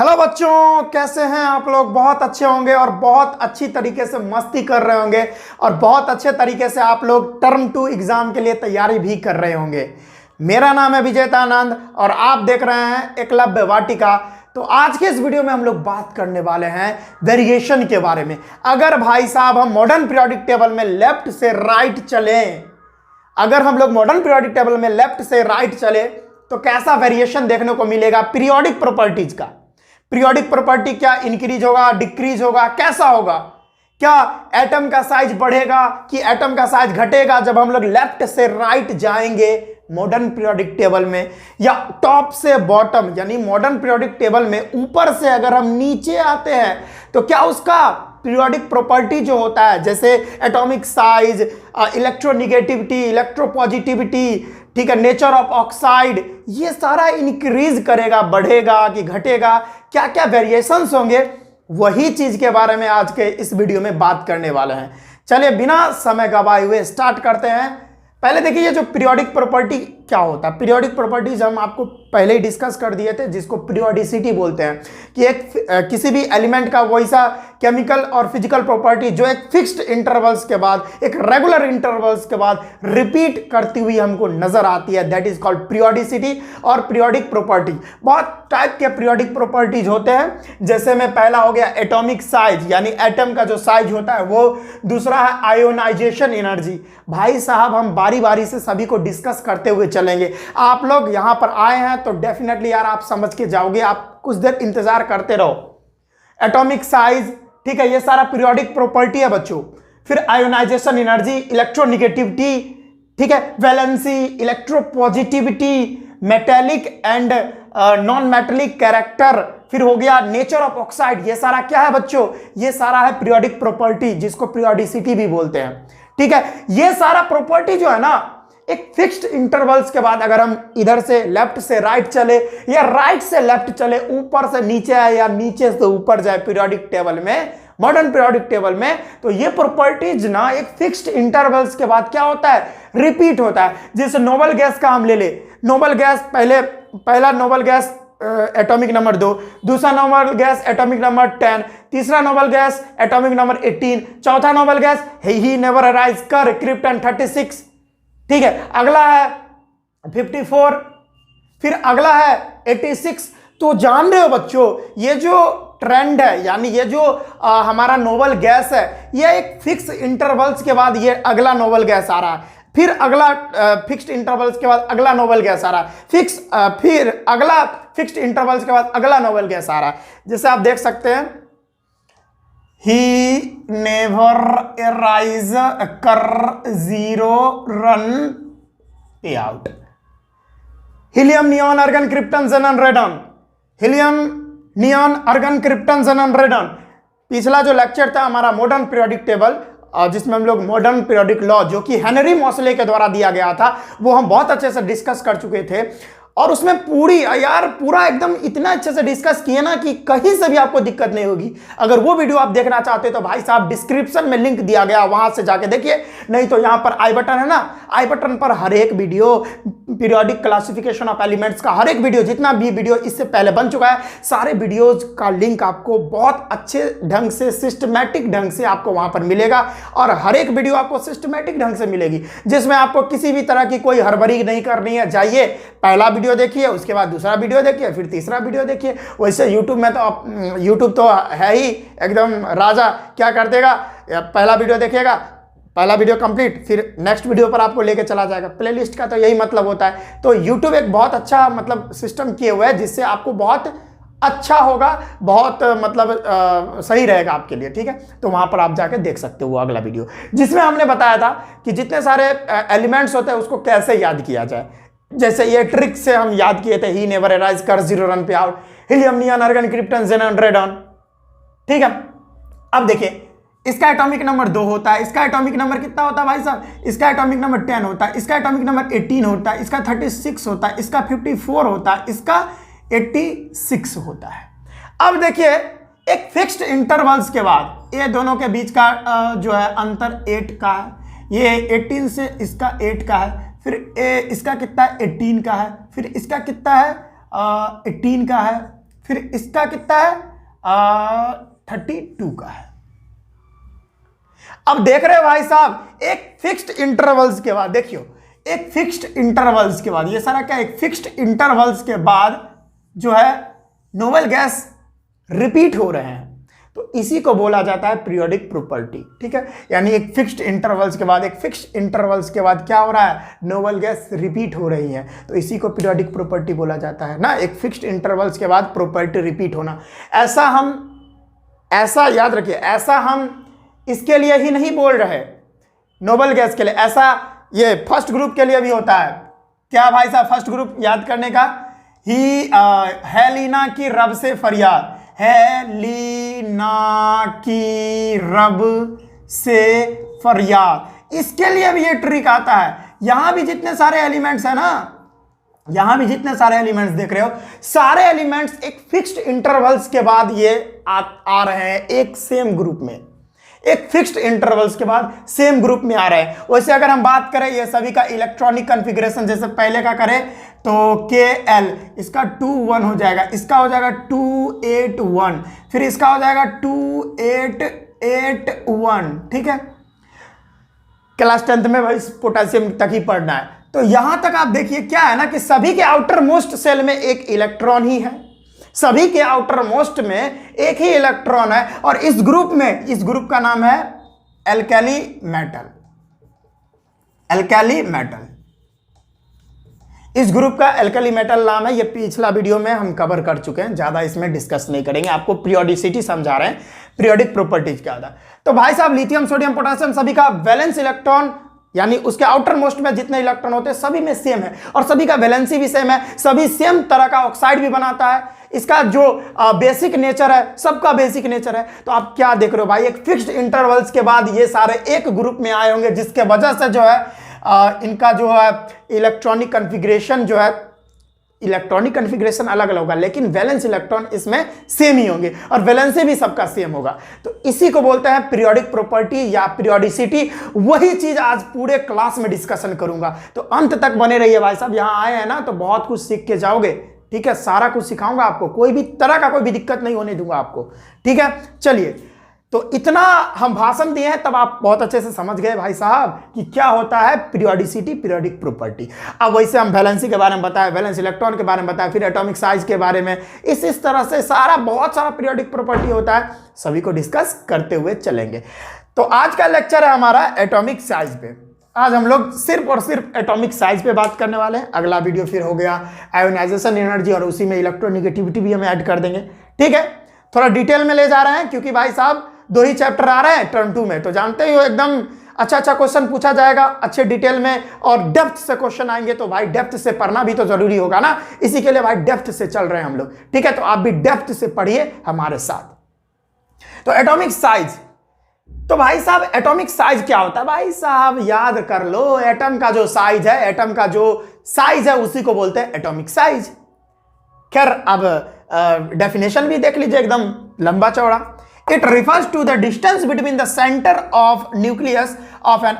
Hello बच्चों, कैसे हैं आप लोग। बहुत अच्छे होंगे और बहुत अच्छी तरीके से मस्ती कर रहे होंगे और बहुत अच्छे तरीके से आप लोग टर्म 2 एग्जाम के लिए तैयारी भी कर रहे होंगे। मेरा नाम है विजेतानंद और आप देख रहे हैं एकलव्य वाटिका। तो आज के इस वीडियो में हम लोग बात करने वाले हैं वेरिएशन के बारे में। अगर भाई साहब हम मॉडर्न पीरियोडिक टेबल में लेफ्ट से राइट चलें, अगर हम लोग मॉडर्न पीरियोडिक टेबल में लेफ्ट से राइट चले तो कैसा वेरिएशन देखने को मिलेगा पीरियोडिक प्रॉपर्टीज का। पीरियोडिक प्रॉपर्टी क्या इंक्रीज होगा, डिक्रीज होगा, कैसा होगा, क्या एटम का साइज बढ़ेगा कि एटम का साइज घटेगा जब हम लोग लेफ्ट से राइट जाएंगे मॉडर्न पीरियोडिक टेबल में, या टॉप से बॉटम यानी मॉडर्न पीरियोडिक टेबल में ऊपर से अगर हम नीचे आते हैं तो क्या उसका पीरियोडिक प्रॉपर्टी जो होता है जैसे एटॉमिक साइज, इलेक्ट्रोनिगेटिविटी, इलेक्ट्रोपॉजिटिविटी, ठीक है, नेचर ऑफ ऑक्साइड, ये सारा इंक्रीज करेगा, बढ़ेगा कि घटेगा, क्या क्या वेरिएशंस होंगे, वही चीज के बारे में आज के इस वीडियो में बात करने वाले हैं। चलिए बिना समय गवाए हुए स्टार्ट करते हैं। पहले देखिए ये जो पीरियोडिक प्रॉपर्टी क्या होता है। पीरियोडिक प्रॉपर्टीज हम आपको पहले ही डिस्कस कर दिए थे, जिसको पीरियोडिसिटी बोलते हैं कि एक किसी भी एलिमेंट का वैसा केमिकल और फिजिकल प्रॉपर्टी जो एक फिक्स्ड इंटरवल्स के बाद, एक रेगुलर इंटरवल्स के बाद रिपीट करती हुई हमको नजर आती है, दैट इज कॉल्ड पीरियोडिसिटी और पीरियोडिक प्रॉपर्टी। बहुत टाइप के पीरियोडिक प्रॉपर्टीज होते हैं, जैसे में पहला हो गया एटॉमिक साइज यानी एटम का जो साइज होता है वो, दूसरा है आयोनाइजेशन एनर्जी। भाई साहब हम बारी बारी से सभी को डिस्कस करते हुए चलेंगे। आप लोग यहां पर आए हैं तो डेफिनेटली यार आप समझ के जाओगे, आप कुछ देर इंतजार करते रहो। एटॉमिक साइज, ठीक है, ये सारा पीरियोडिक प्रॉपर्टी है बच्चों। फिर आयोनाइजेशन एनर्जी, इलेक्ट्रोनिगेटिविटी, ठीक है, valency, electropositivity, metallic and non metallic character, फिर हो गया नेचर ऑफ ऑक्साइड। ये सारा क्या है बच्चों? ये सारा है पीरियोडिक प्रॉपर्टी, जिसको पीरियोडिसिटी भी बोलते हैं। ठीक है, ये सारा प्रॉपर्टी जो है ना एक फिक्स्ड इंटरवल्स के बाद, अगर हम इधर से लेफ्ट से राइट चले या राइट से लेफ्ट चले, ऊपर से नीचे आए या नीचे से ऊपर जाए पीरियोडिक टेबल में, मॉडर्न पीरियोडिक टेबल में, तो ये प्रॉपर्टीज ना एक फिक्स्ड इंटरवल्स के बाद क्या होता है, रिपीट होता है। जैसे नोबल गैस का हम ले ले, नोबल गैस पहला नोबल गैस एटॉमिक नंबर 2, दूसरा नोबल गैस एटॉमिक नंबर 10, तीसरा नोबल गैस एटॉमिक नंबर 18, चौथा नोबल गैस ही नेवर अराइज कर क्रिप्टन 36, ठीक है, अगला है 54, फिर अगला है 86। तो जान रहे हो बच्चों, ये जो ट्रेंड है यानी ये जो हमारा नोबल गैस है, ये एक फिक्स इंटरवल्स के बाद ये अगला नोबल गैस आ रहा है, फिर अगला फिक्स्ड इंटरवल्स के बाद अगला नोबल गैस आ रहा है, फिर अगला फिक्स्ड इंटरवल्स के बाद अगला नोबल गैस आ रहा है। जैसे आप देख सकते हैं, ही नेवर अराइज कर जीरो रन पे out, helium neon argon krypton xenon radon, helium neon argon krypton xenon radon. पिछला जो लेक्चर था हमारा मॉडर्न पीरियोडिक टेबल, जिसमें हम लोग मॉडर्न पीरियोडिक लॉ जो कि हेनरी मोसले के द्वारा दिया गया था, वो हम बहुत अच्छे से डिस्कस कर चुके थे और उसमें पूरा एकदम इतना अच्छे से डिस्कस किए ना कि कहीं से भी आपको दिक्कत नहीं होगी। अगर वो वीडियो आप देखना चाहते हो तो भाई साहब डिस्क्रिप्शन में लिंक दिया गया, वहां से जाके देखिए, नहीं तो यहां पर आई बटन है ना, आई बटन पर हर एक video, periodic classification of elements का हर एक वीडियो, जितना भी वीडियो इससे पहले बन चुका है, सारे वीडियोज का लिंक आपको बहुत अच्छे ढंग से, सिस्टमैटिक ढंग से आपको वहां पर मिलेगा और हर एक वीडियो आपको सिस्टमैटिक ढंग से मिलेगी, जिसमें आपको किसी भी तरह की कोई हड़बड़ी नहीं करनी है। जाइए पहला वीडियो देखिए, उसके बाद दूसरा वीडियो देखिए, फिर तीसरा वीडियो देखिए। वैसे यूट्यूब में तो यूट्यूब तो है ही एकदम राजा, क्या कर देगा, पहला वीडियो देखिएगा, पहला वीडियो कंप्लीट, फिर नेक्स्ट वीडियो पर आपको लेके चला जाएगा। प्लेलिस्ट का तो यही मतलब होता है। तो यूट्यूब एक बहुत अच्छा मतलब सिस्टम किए हुए है, जिससे आपको बहुत अच्छा होगा, बहुत मतलब सही रहेगा आपके लिए, ठीक है। तो वहां पर आप जाके देख सकते हो वो अगला वीडियो, जिसमें हमने बताया था कि जितने सारे एलिमेंट्स होते हैं उसको कैसे याद किया जाए। जैसे ये ट्रिक से हम याद किए थे, ही नेवर अराइज कर जीरो रन पे out, helium neon argon krypton xenon radon, ठीक है। अब देखिए इसका एटॉमिक नंबर 2 होता है, इसका एटॉमिक नंबर कितना होता है भाई साहब, इसका एटॉमिक नंबर 10 होता है, इसका एटॉमिक नंबर 18 होता है, इसका 36 होता है, इसका 54 होता है, इसका 86 होता है। अब देखिए एक फिक्स्ड इंटरवल्स के बाद ये दोनों के बीच का जो है अंतर 8 का है, ये 18 से इसका 8 का है, फिर इसका कितना है 18 का है, फिर इसका कितना है 18 का है, फिर इसका कितना है 32 का है। अब देख रहे हो भाई साहब, एक फिक्स्ड इंटरवल्स के बाद, देखियो एक फिक्स्ड इंटरवल्स के बाद, ये सारा क्या, एक फिक्स्ड इंटरवल्स के बाद जो है नोबल गैस रिपीट हो रहे हैं, तो इसी को बोला जाता है पीरियोडिक प्रॉपर्टी। ठीक है, यानी एक फिक्स्ड इंटरवल्स के बाद, एक फिक्स्ड इंटरवल्स के बाद क्या हो रहा है, नोबल गैस रिपीट हो रही है, तो इसी को पीरियोडिक प्रॉपर्टी बोला जाता है ना, एक फिक्स्ड इंटरवल्स के बाद प्रॉपर्टी रिपीट होना। ऐसा याद रखिए, ऐसा हम इसके लिए ही नहीं बोल रहे, नोबल गैस के लिए, ऐसा ये फर्स्ट ग्रुप के लिए भी होता है। क्या भाई साहब, फर्स्ट ग्रुप याद करने का, हेलिना की रब से फरियाद, हेलिना की रब से फरियाद, इसके लिए भी ये ट्रिक आता है। यहां भी जितने सारे एलिमेंट्स है ना, यहां भी जितने सारे एलिमेंट्स देख रहे हो, सारे एलिमेंट्स एक फिक्स्ड इंटरवल्स के बाद ये आ रहे हैं एक सेम ग्रुप में, एक फिक्स्ड इंटरवल्स के बाद सेम ग्रुप में आ रहे हैं। वैसे अगर हम बात करें ये सभी का इलेक्ट्रॉनिक कॉन्फ़िगरेशन, जैसे पहले का करें तो KL, इसका 2 1 हो जाएगा, इसका हो जाएगा 2 8 1, फिर इसका हो जाएगा 2 8 8 1। ठीक है, क्लास 10th में भाई पोटेशियम तक ही पढ़ना है। तो यहां तक आप देखिए क्या है ना कि सभी के आउटर मोस्ट सेल में एक इलेक्ट्रॉन ही है, सभी के आउटर मोस्ट में एक ही इलेक्ट्रॉन है, और इस ग्रुप का नाम है एल्कली मेटल। एल्कली मेटल, इस ग्रुप का एल्कली मेटल नाम है। ये पिछला वीडियो में हम कवर कर चुके हैं, ज्यादा इसमें डिस्कस नहीं करेंगे, आपको पीरियोडिसिटी समझा रहे हैं, पीरियोडिक प्रॉपर्टीज क्या होता है। तो भाई साहब लिथियम, सोडियम, पोटेशियम सभी का वैलेंस इलेक्ट्रॉन, यानी उसके आउटर मोस्ट में जितने इलेक्ट्रॉन होते हैं सभी में सेम है, और सभी का वैलेंसी भी सेम है, सभी सेम तरह का ऑक्साइड भी बनाता है। इसका जो बेसिक नेचर है, सबका बेसिक नेचर है। तो आप क्या देख रहे हो भाई, एक फिक्स्ड इंटरवल्स के बाद ये सारे एक ग्रुप में आए होंगे, जिसके वजह से जो है इनका जो है इलेक्ट्रॉनिक कॉन्फ़िगरेशन जो है, इलेक्ट्रॉनिक कॉन्फ़िगरेशन अलग अलग होगा, लेकिन वैलेंस इलेक्ट्रॉन इसमें सेम ही होंगे, और वैलेंसी भी सबका सेम होगा। तो इसी को बोलते हैं पीरियोडिक प्रॉपर्टी या पीरियोडिसिटी। वही चीज आज पूरे क्लास में डिस्कशन करूंगा, तो अंत तक बने रहिए भाई साहब। यहां आए हैं ना तो बहुत कुछ सीख के जाओगे। ठीक है, सारा कुछ सिखाऊंगा आपको, कोई भी तरह का कोई भी दिक्कत नहीं होने दूंगा आपको। ठीक है, चलिए, तो इतना हम भाषण दिए हैं, तब आप बहुत अच्छे से समझ गए भाई साहब कि क्या होता है पीरियोडिसिटी, पीरियोडिक प्रॉपर्टी। अब वैसे हम वैलेंसी के बारे में बताया, वैलेंस इलेक्ट्रॉन के बारे में बताया, फिर एटॉमिक साइज के बारे में, इस तरह से बहुत सारा पीरियोडिक प्रॉपर्टी होता है, सभी को डिस्कस करते हुए चलेंगे। तो आज का लेक्चर है हमारा एटॉमिक साइज पे। आज हम लोग सिर्फ और सिर्फ एटॉमिक साइज पे बात करने वाले हैं। अगला वीडियो फिर हो गया आयोनाइजेशन एनर्जी, और उसी में इलेक्ट्रोनिगेटिविटी भी हम ऐड कर देंगे। ठीक है, थोड़ा डिटेल में ले जा रहे हैं, क्योंकि भाई साहब 2 ही चैप्टर आ रहे हैं टर्म 2 में, तो जानते ही हो एकदम अच्छा क्वेश्चन पूछा जाएगा, अच्छे डिटेल में, और डेप्थ से क्वेश्चन आएंगे। तो भाई डेप्थ से पढ़ना भी तो जरूरी होगा ना, इसी के लिए भाई डेप्थ से चल रहे हैं हम लोग। ठीक है, तो आप भी डेप्थ से पढ़िए हमारे साथ। तो एटॉमिक साइज, तो भाई साहब एटॉमिक साइज क्या होता है, भाई साहब याद कर लो, एटम का जो साइज है, एटम का जो साइज है उसी को बोलते हैं एटॉमिक साइज। खैर अब डेफिनेशन भी देख लीजिए, एकदम लंबा चौड़ा। It refers to the distance between the center of nucleus of an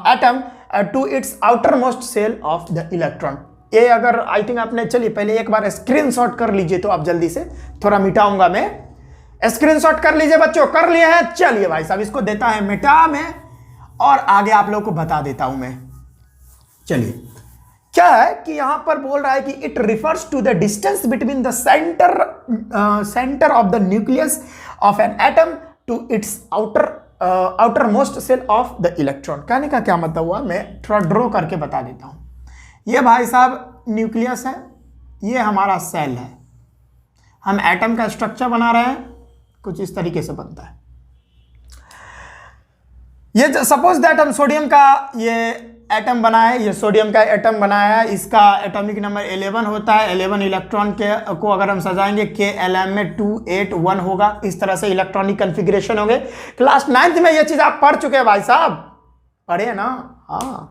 atom to its outermost shell of the electron। ये अगर आई थिंक आपने, चलिए पहले एक बार स्क्रीनशॉट कर लीजिए, तो आप जल्दी से, थोड़ा मिटाऊंगा मैं, स्क्रीनशॉट कर लीजिए बच्चों, कर लिए हैं। चलिए भाई साहब इसको देता है मिटा में, और आगे आप लोगों को बता देता हूं मैं। चलिए क्या है कि यहां पर बोल रहा है कि it refers to the distance between the centre of the nucleus of an atom to its outermost shell of the electron. कहने का क्या मतलब हुआ, मैं थोड़ा ड्रॉ करके बता देता हूं। ये भाई साहब न्यूक्लियस है, ये हमारा सेल है, हम एटम का स्ट्रक्चर बना रहे हैं, कुछ इस तरीके से बनता है। ये सपोज दैट हम सोडियम का ये एटम बनाए, ये सोडियम का एटम बनाया है, इसका एटॉमिक नंबर 11 होता है। 11 इलेक्ट्रॉन के को अगर हम सजाएंगे KLm में 2 8 1 होगा। इस तरह से इलेक्ट्रॉनिक कॉन्फ़िगरेशन होंगे। क्लास 9th में ये चीज आप पढ़ चुके हैं भाई साहब, पढ़े ना? हाँ।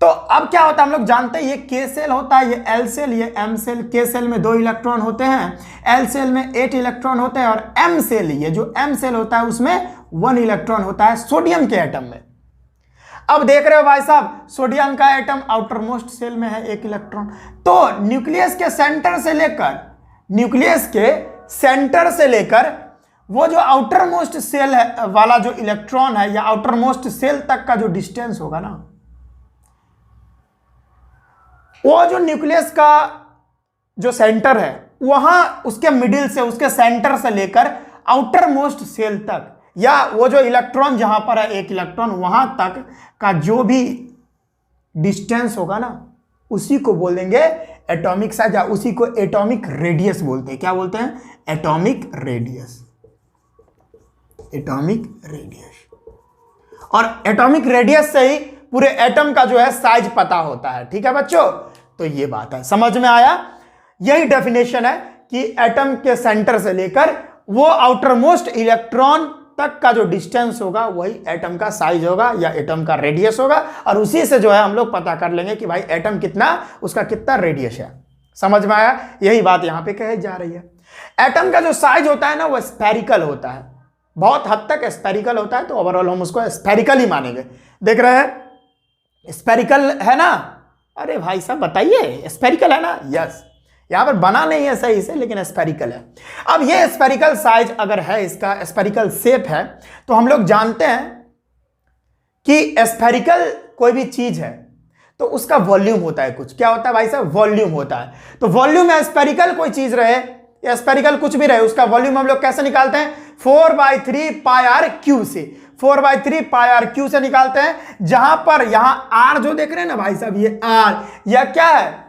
तो अब क्या होता है, हम लोग जानते हैं ये K सेल होता है, ये L सेल, ये M सेल। K सेल में 2 इलेक्ट्रॉन होते हैं, L सेल में 8 इलेक्ट्रॉन होते हैं, और M सेल, ये जो M सेल होता है उसमें 1 इलेक्ट्रॉन होता है सोडियम के एटम में। अब देख रहे हो भाई साहब, सोडियम का एटम आउटर मोस्ट सेल में है 1 इलेक्ट्रॉन। तो न्यूक्लियस के सेंटर से लेकर न्यूक्लियस के सेंटर से लेकर वो जो आउटर मोस्ट सेल है वाला जो इलेक्ट्रॉन है या आउटर मोस्ट सेल तक का जो डिस्टेंस होगा ना, वो जो न्यूक्लियस का जो सेंटर है वहां उसके मिडिल से, उसके सेंटर से लेकर आउटर मोस्ट सेल तक, या वो जो इलेक्ट्रॉन जहां पर है एक इलेक्ट्रॉन वहां तक का जो भी डिस्टेंस होगा ना, उसी को बोलेंगे एटॉमिक साइज, या उसी को एटॉमिक रेडियस बोलते हैं। क्या बोलते हैं? Atomic radius. Atomic radius. और एटॉमिक रेडियस से ही पूरे एटम का जो है साइज पता होता है। ठीक है बच्चों, तो ये बात है, समझ में आया? यही डेफिनेशन है कि एटम के सेंटर से लेकर वो आउटर मोस्ट इलेक्ट्रॉन तक का जो डिस्टेंस होगा वही एटम का साइज होगा या एटम का रेडियस होगा, और उसी से जो है हम लोग पता कर लेंगे कि भाई एटम कितना, उसका कितना रेडियस है। समझ में आया? यही बात यहां पे कही जा रही है। एटम का जो साइज होता है ना वो स्फेरिकल होता है, बहुत हद तक स्फेरिकल होता है, तो ओवरऑल हम उसको स्फेरिकल ही मानेंगे। देख रहे हैं स्फेरिकल है ना? अरे भाई साहब बताइए, स्फेरिकल है ना? यस, यहां पर बना नहीं है सही से, लेकिन स्फेरिकल है। अब ये स्फेरिकल साइज अगर है, इसका स्फेरिकल शेप है, तो हम लोग जानते हैं कि स्फेरिकल कोई भी चीज है तो उसका वॉल्यूम होता है कुछ। क्या होता है भाई साहब? वॉल्यूम होता है। तो वॉल्यूम में स्फेरिकल कोई चीज रहे या स्फेरिकल कुछ भी रहे, उसका वॉल्यूम हम लोग कैसे निकालते हैं? 4/3 पाई आर क्यू से, 4/3 पाई आर क्यू से निकालते हैं। जहां पर यहां आर जो देख रहे हैं ना भाई साहब, ये आर या क्या है?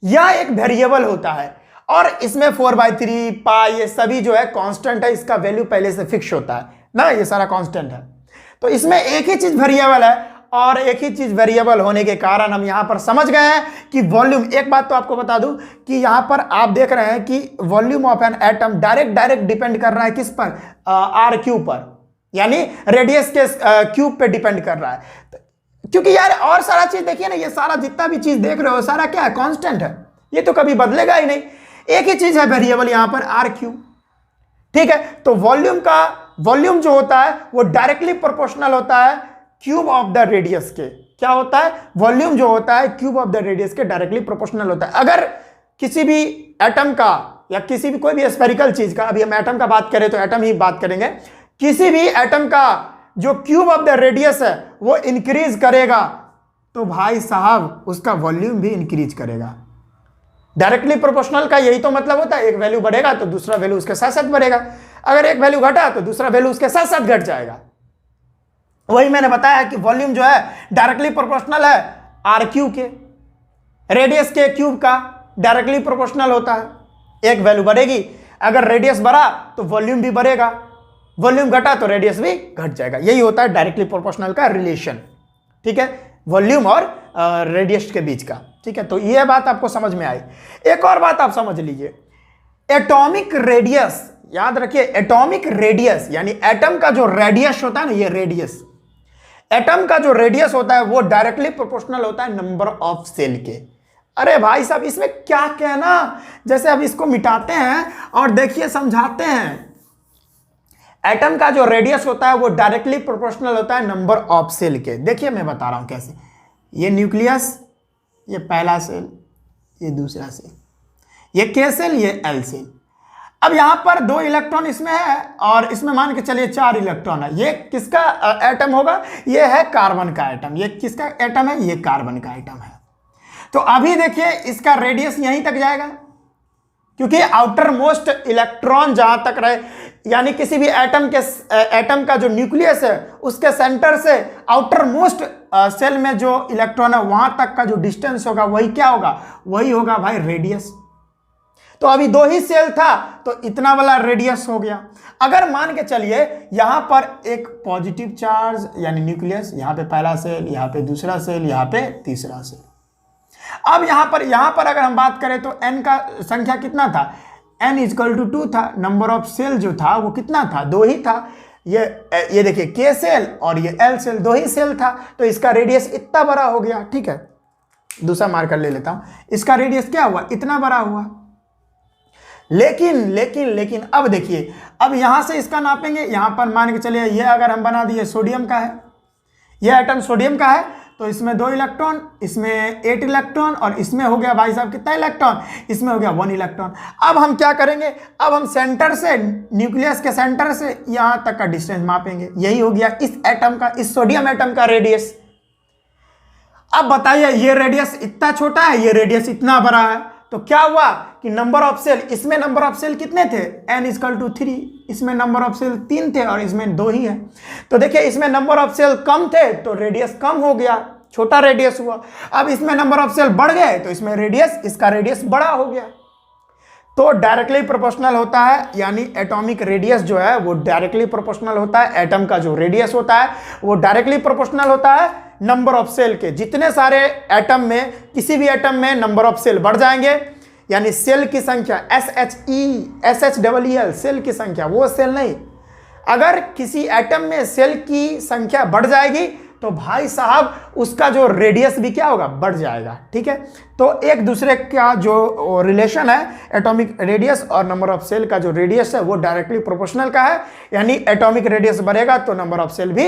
यह एक वेरिएबल होता है, और इसमें 4/3 पाई ये सभी जो है कांस्टेंट है, इसका वैल्यू पहले से फिक्स होता है ना, ये सारा कांस्टेंट है। तो इसमें एक ही चीज वेरिएबल है, और एक ही चीज वेरिएबल होने के कारण हम यहां पर समझ गए हैं कि वॉल्यूम, एक बात तो आपको बता दूं कि यहां पर आप देख रहे हैं कि volume of an atom direct depend कर रहा है किस पर? आर क्यूब पर, यानी रेडियस के क्यूब पे डिपेंड कर रहा है। क्योंकि यार और सारा चीज देखिए ना, ये सारा जितना भी चीज देख रहे हो सारा क्या है? कांस्टेंट है, ये तो कभी बदलेगा ही नहीं। एक ही चीज है वेरिएबल यहां पर, आर क्यूब। ठीक है, तो वॉल्यूम जो होता है वो डायरेक्टली प्रोपोर्शनल होता है क्यूब ऑफ द रेडियस के। क्या होता है? वॉल्यूम जो होता है क्यूब ऑफ द रेडियस के डायरेक्टली प्रोपोर्शनल होता है। अगर किसी भी एटम का या किसी भी कोई भी स्फेरिकल चीज का, अभी हम एटम का बात करें तो एटम ही बात करेंगे, किसी भी एटम का जो क्यूब ऑफ द रेडियस है वो इंक्रीज करेगा तो भाई साहब उसका वॉल्यूम भी इंक्रीज करेगा। डायरेक्टली प्रोपोर्शनल का यही तो मतलब होता है, एक वैल्यू बढ़ेगा तो दूसरा वैल्यू उसके साथ साथ बढ़ेगा, अगर एक वैल्यू घटा तो दूसरा वैल्यू उसके साथ साथ घट जाएगा। वही मैंने बताया कि वॉल्यूम जो है डायरेक्टली प्रोपोर्शनल है आर क्यूब के, रेडियस के क्यूब का डायरेक्टली प्रोपोर्शनल होता है। एक वैल्यू बढ़ेगी, अगर रेडियस बढ़ा तो वॉल्यूम भी बढ़ेगा, वॉल्यूम घटा तो रेडियस भी घट जाएगा। यही होता है डायरेक्टली प्रोपोर्शनल का रिलेशन। ठीक है, वॉल्यूम और रेडियस के बीच का। ठीक है, तो यह बात आपको समझ में आई। एक और बात आप समझ लीजिए, एटॉमिक रेडियस, याद रखिए एटॉमिक रेडियस यानी एटम का जो रेडियस होता है ना, ये रेडियस, एटम का जो रेडियस होता है वो डायरेक्टली प्रोपोर्शनल होता है नंबर ऑफ सेल के। अरे भाई साहब इसमें क्या कहना, जैसे अब इसको मिटाते हैं और देखिए समझाते हैं। एटम का जो रेडियस होता है वो डायरेक्टली प्रोपोर्शनल होता है नंबर ऑफ सेल के। देखिए मैं बता रहा हूं कैसे। ये न्यूक्लियस, ये पहला सेल, ये दूसरा सेल, ये के सेल, ये एल सेल। अब यहां पर 2 इलेक्ट्रॉन इसमें है और इसमें मान के चलिए 4 इलेक्ट्रॉन है। ये किसका एटम होगा? ये है कार्बन का एटम। ये किसका एटम है? ये कार्बन का एटम है। तो अभी देखिए इसका रेडियस यहीं तक जाएगा, क्योंकि आउटर मोस्ट इलेक्ट्रॉन जहां तक रहे, यानी किसी भी एटम का जो न्यूक्लियस है उसके सेंटर से आउटर मोस्ट सेल में जो इलेक्ट्रॉन है वहां तक का जो डिस्टेंस होगा वही क्या होगा? वही होगा भाई रेडियस। तो अभी 2 ही सेल था तो इतना वाला रेडियस हो गया। अगर मान के चलिए यहां पर एक पॉजिटिव चार्ज यानी न्यूक्लियस, यहां पे पहला सेल, यहां पे दूसरा सेल, यहां पे तीसरा सेल। अब यहां पर अगर हम बात करें तो n का संख्या कितना था? n = 2 था। नंबर ऑफ सेल जो था वो कितना था? 2 ही था। ये देखिए के सेल और ये एल सेल, 2 ही सेल था, तो इसका रेडियस इतना बड़ा हो गया। ठीक है, दूसरा मार्कर ले लेता हूं, इसका रेडियस क्या हुआ? इतना बड़ा हुआ। लेकिन अब देखिए, अब यहां से इसका नापेंगे, यहां पर मान के चलिए ये अगर हम बना दिए सोडियम का है, ये एटम सोडियम का है, तो इसमें 2 इलेक्ट्रॉन, इसमें 8 इलेक्ट्रॉन, और इसमें हो गया भाई साहब कितना इलेक्ट्रॉन, इसमें हो गया 1 इलेक्ट्रॉन। अब हम क्या करेंगे, अब हम सेंटर से, न्यूक्लियस के सेंटर से यहां तक का डिस्टेंस मापेंगे। यही हो गया इस एटम का, इस सोडियम एटम का रेडियस। अब बताइए ये रेडियस इतना छोटा है, ये रेडियस इतना बड़ा है, तो क्या हुआ कि नंबर ऑफ सेल, इसमें नंबर ऑफ सेल कितने थे, n=3, इसमें नंबर ऑफ सेल 3 थे और इसमें 2 ही है। तो देखिए इसमें नंबर ऑफ सेल कम थे तो रेडियस कम हो गया, छोटा रेडियस हुआ। अब इसमें नंबर ऑफ सेल बढ़ गए तो इसमें रेडियस, इसका रेडियस बड़ा हो गया। तो डायरेक्टली प्रोपोर्शनल होता है, यानी एटॉमिक रेडियस जो है वो डायरेक्टली प्रोपोर्शनल होता है। एटम का जो रेडियस होता है वो डायरेक्टली प्रोपोर्शनल होता है नंबर ऑफ सेल के। जितने सारे एटम में, किसी भी एटम में नंबर ऑफ सेल बढ़ जाएंगे, यानी सेल की संख्या, SHEL सेल की संख्या, वो सेल नहीं, अगर किसी एटम में सेल की संख्या बढ़ जाएगी तो भाई साहब उसका जो रेडियस भी क्या होगा, बढ़ जाएगा। ठीक है, तो एक दूसरे का जो रिलेशन है एटॉमिक रेडियस और नंबर ऑफ सेल का जो रेडियस है वो डायरेक्टली प्रोपोर्शनल का है। यानी एटॉमिक रेडियस बढ़ेगा तो नंबर ऑफ सेल भी,